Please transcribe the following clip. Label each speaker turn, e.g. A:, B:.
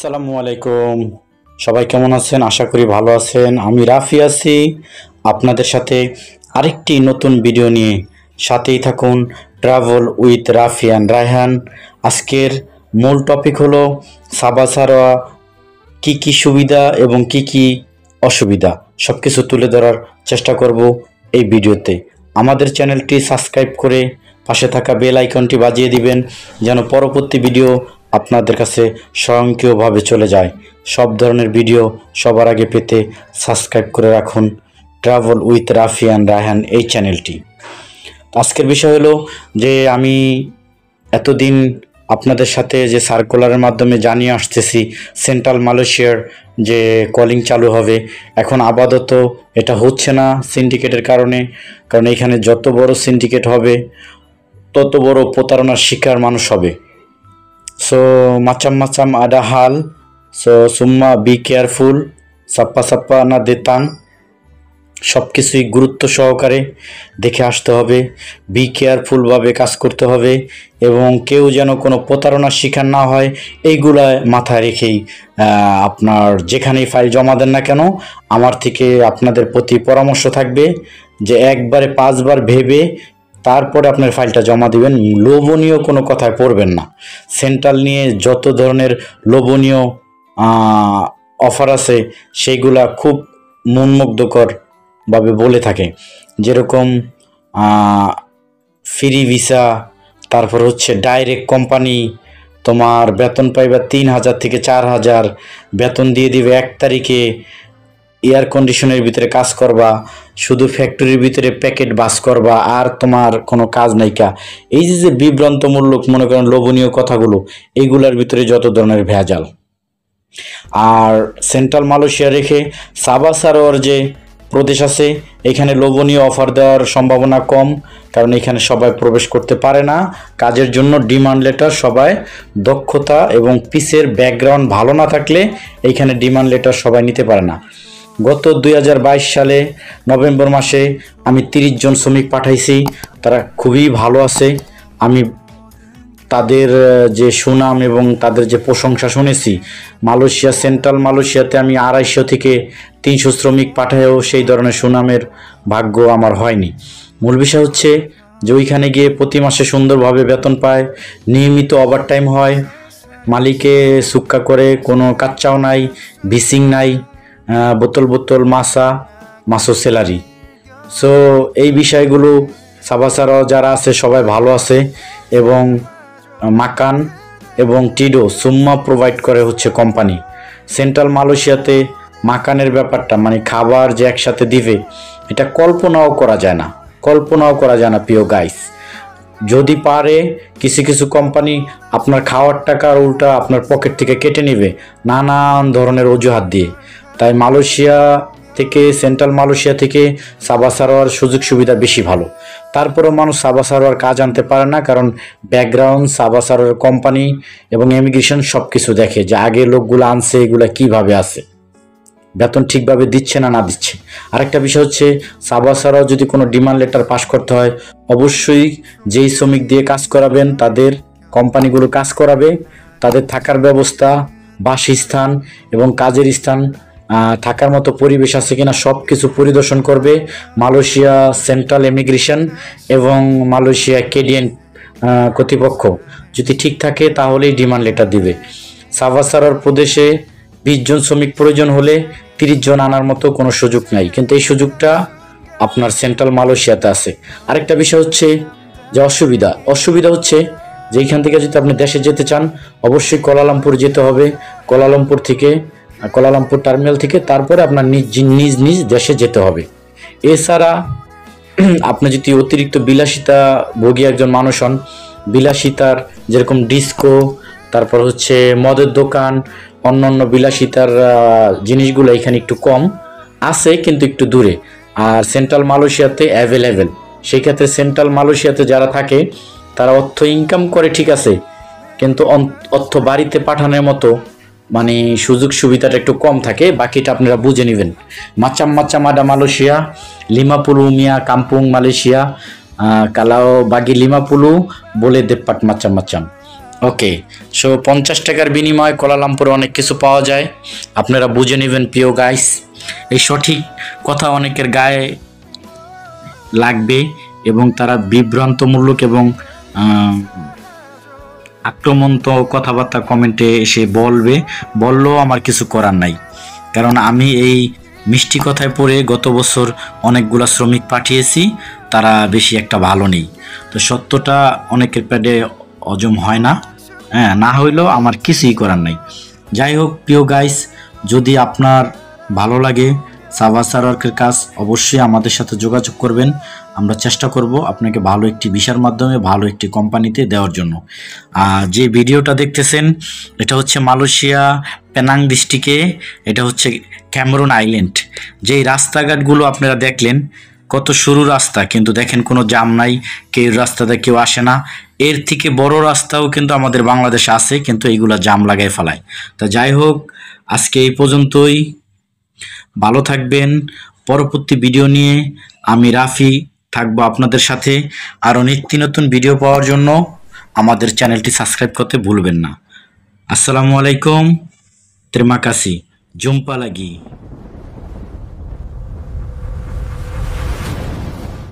A: আসসালামু আলাইকুম। সবাই কেমন আছেন? আশা করি ভালো আছেন। আমি রাফি আছি আপনাদের সাথে আরেকটি নতুন ভিডিও নিয়ে। সাথেই থাকুন, travel with Rafi and Raihan. আজকের মূল টপিক হলো সাবা সারোয়া কি কি সুবিধা এবং কি কি অসুবিধা সব কিছু তুলে ধরার চেষ্টা করব এই ভিডিওতে। আমাদের চ্যানেলটি সাবস্ক্রাইব করে পাশে থাকা বেল আইকনটি বাজিয়ে দিবেন যেন পরবর্তী ভিডিও আপনাদের কাছে স্বয়ংক্রিয়ভাবে চলে যায়। সব ধরনের ভিডিও সবার আগে পেতে সাবস্ক্রাইব করে রাখুন travel with Rafi and Raihan এই চ্যানেলটি। আজকের বিষয় হলো যে আমি এতদিন আপনাদের সাথে যে সার্কুলারের মাধ্যমে জানিয়ে আসতেছি সেন্ট্রাল মালয়েশিয়ার যে কলিং চালু হবে, এখন আপাতত এটা হচ্ছে না সিন্ডিকেটের কারণে। কারণ এখানে যত বড় সিন্ডিকেট হবে তত বড় প্রতারণার শিকার মানুষ হবে। So macam-macam ada hal, so semua be careful, সাপ্পা না দেতাং, সব কিছুই গুরুত্ব সহকারে দেখে আসতে হবে। বি কেয়ারফুলভাবে কাজ করতে হবে এবং কেউ যেন কোনো প্রতারণার শিকার না হয় এইগুলা মাথায় রেখেই আপনার যেখানেই ফাইল জমা দেন না কেন আমার থেকে আপনাদের প্রতি পরামর্শ থাকবে যে একবারে 5 বার ভেবে তারপরে আপনার ফাইলটা জমা দিবেন। লোভনীয় কোনো কথায় পড়বেন না। সেন্ট্রাল নিয়ে যত ধরনের লোভনীয় অফার আছে সেইগুলা খুব মনমুগ্ধকর ভাবে বলে থাকে, যেরকম ফ্রি ভিসা, তারপর হচ্ছে ডাইরেক্ট কোম্পানি তোমার বেতন পাইবা 3,000 থেকে 4,000, বেতন দিয়ে দিবে 1 তারিখে, এয়ার কন্ডিশনের ভিতরে কাজ করবা, শুধু ফ্যাক্টরির ভিতরে প্যাকেট বাস করবা আর তোমার কোনো কাজ নাইকা। এই যে বিভ্রান্তমূলক মনে করেন লোভনীয় কথাগুলো, এইগুলার ভিতরে যত ধরনের ভেজাল। আর সেন্ট্রাল মালয়েশিয়া রেখে সাবা সারোয়ার যে প্রদেশ আছে এখানে লোভনীয় অফার দেওয়ার সম্ভাবনা কম, কারণ এখানে সবাই প্রবেশ করতে পারে না কাজের জন্য। ডিমান্ড লেটার সবাই দক্ষতা এবং পিসের ব্যাকগ্রাউন্ড ভালো না থাকলে এইখানে ডিমান্ড লেটার সবাই নিতে পারে না। গত 2022 সালে নভেম্বর মাসে আমি 30 জন শ্রমিক পাঠাইছি, তারা খুবই ভালো আছে। আমি তাদের যে সুনাম এবং তাদের যে প্রশংসা শুনেছি, মালয়েশিয়া সেন্ট্রাল মালয়েশিয়াতে আমি 250 থেকে 300 শ্রমিক পাঠায়ও সেই ধরনের সুনামের ভাগ্য আমার হয়নি। মূল বিষয় হচ্ছে যে ওইখানে গিয়ে প্রতি মাসে সুন্দরভাবে বেতন পায়, নিয়মিত ওভারটাইম হয়, মালিকে সুক্কা করে, কোনো কাচ্চাও নাই, ভিসিং নাই, বোতল মাসো স্যালারি। সো এই বিষয়গুলো সাবা সারোয়া যারা আছে সবাই ভালো আছে এবং মাকান এবং টিডো সুম্মা প্রোভাইড করে হচ্ছে কোম্পানি। সেন্ট্রাল মালয়েশিয়াতে মাকানের ব্যাপারটা মানে খাবার যে একসাথে দিবে এটা কল্পনাও করা যায় না প্রিয় গাইস। যদি পারে কিছু কিছু কোম্পানি আপনার খাওয়ার টাকা উল্টা আপনার পকেট থেকে কেটে নেবে নানান ধরনের অজুহাত দিয়ে। তাই সেন্ট্রাল মালয়েশিয়া থেকে সাবা সারোয়ার সুযোগ সুবিধা বেশি ভালো। তারপরেও মানুষ সাবা সারোয়ার কাজ আনতে পারে না, কারণ ব্যাকগ্রাউন্ড সাবা সারোয়ার কোম্পানি এবং ইমিগ্রেশন সব কিছু দেখে যে আগে লোকগুলো আনছে এগুলা কিভাবে আছে, বেতন ঠিকভাবে দিচ্ছে না দিচ্ছে। আরেকটা বিষয় হচ্ছে সাবা সারোয়ার যদি কোনো ডিমান্ড লেটার পাস করতে হয় অবশ্যই যেই শ্রমিক দিয়ে কাজ করাবেন তাদের কোম্পানিগুলো কাজ করাবে, তাদের থাকার ব্যবস্থা, বাসস্থান এবং কাজের স্থান, থাকার মতো পরিবেশ আছে কিনা সব কিছু পরিদর্শন করবে মালয়েশিয়া সেন্ট্রাল ইমিগ্রেশন এবং মালয়েশিয়া কেডিএন কর্তৃপক্ষ। যদি ঠিক থাকে তাহলেই ডিমান্ড লেটার দিবে। সাবা সারোয়ার প্রদেশে 20 জন শ্রমিক প্রয়োজন হলে 30 জন আনার মতো কোনো সুযোগ নাই, কিন্তু এই সুযোগটা আপনার সেন্ট্রাল মালয়েশিয়াতে আছে। আরেকটা বিষয় হচ্ছে যে অসুবিধা হচ্ছে যে এইখান থেকে যদি আপনি দেশে যেতে চান অবশ্যই কুয়ালালামপুর যেতে হবে। কুয়ালালামপুর টার্মিনাল থেকে তারপরে আপনার নিজ দেশে যেতে হবে। এছাড়া আপনি যদি অতিরিক্ত বিলাসিতা ভোগী একজন মানুষ হন, বিলাসিতার যেরকম ডিস্কো, তারপর হচ্ছে মদের দোকান, অন্যান্য বিলাসিতার জিনিসগুলো এখানে একটু কম আছে কিন্তু একটু দূরে, আর সেন্ট্রাল মালয়েশিয়াতে অ্যাভেলেবেল। সেই ক্ষেত্রে সেন্ট্রাল মালয়েশিয়াতে যারা থাকে তারা অর্থ ইনকাম করে ঠিক আছে, কিন্তু অর্থ বাড়িতে পাঠানোর মতো মানে সুযোগ সুবিধাটা একটু কম থাকে। বাকিটা আপনারা বুঝে নেবেন। মাচাম আডা মালয়েশিয়া, লিমাপুলু মিয়া কাম্পুং মালয়েশিয়া, কালাও বাগি লিমাপুলু বলে দেপ্পাট মাচাম। ওকে, সো 50 টাকার বিনিময়ে কোলালামপুরে অনেক কিছু পাওয়া যায়, আপনারা বুঝে নেবেন প্রিয় গাইস। এই সঠিক কথা অনেকের গায়ে লাগবে এবং তারা বিভ্রান্তমূলক এবং আক্রমণাত্মক কথাবার্তা কমেন্টে এসে বললেও আমার কিছু করার নাই, কারণ আমি এই মিষ্টি কথায় পড়ে গত বছর অনেকগুলা শ্রমিক পাঠিয়েছি, তারা বেশি একটা ভালো নেই। তো সত্যটা অনেকের পেটে হজম হয় না, হ্যাঁ, না হইলেও আমার কিছুই করার নাই। যাই হোক প্রিয় গাইস, যদি আপনার ভালো লাগে সার্ভার সার্ভারের কাজ, অবশ্যই আমাদের সাথে যোগাযোগ করবেন। আমরা চেষ্টা করব আপনাকে ভালো একটি ভিসার মাধ্যমে ভালো একটি কোম্পানিতে দেওয়ার জন্য। যে ভিডিওটা দেখতেছেন এটা হচ্ছে মালয়েশিয়া পেনাং ডিস্ট্রিক্টে, এটা হচ্ছে ক্যামেরুন আইল্যান্ড। যেই রাস্তাঘাটগুলো আপনারা দেখলেন কত সরু রাস্তা, কিন্তু দেখেন কোনো জাম নাই, কেউ রাস্তাতে কেউ আসে না। এর থেকে বড় রাস্তাও কিন্তু আমাদের বাংলাদেশে আছে, কিন্তু এইগুলা জাম লাগাই ফেলায়। তা যাই হোক, আজকে এই পর্যন্তই। ভালো থাকবেন। পরবর্তী ভিডিও নিয়ে আমি রাফি থাকবো আপনাদের সাথে। আরও নিত্য নতুন ভিডিও পাওয়ার জন্য আমাদের চ্যানেলটি সাবস্ক্রাইব করতে ভুলবেন না। আসসালামু আলাইকুম। তেরমা কাসি, জুম্পা লাগি।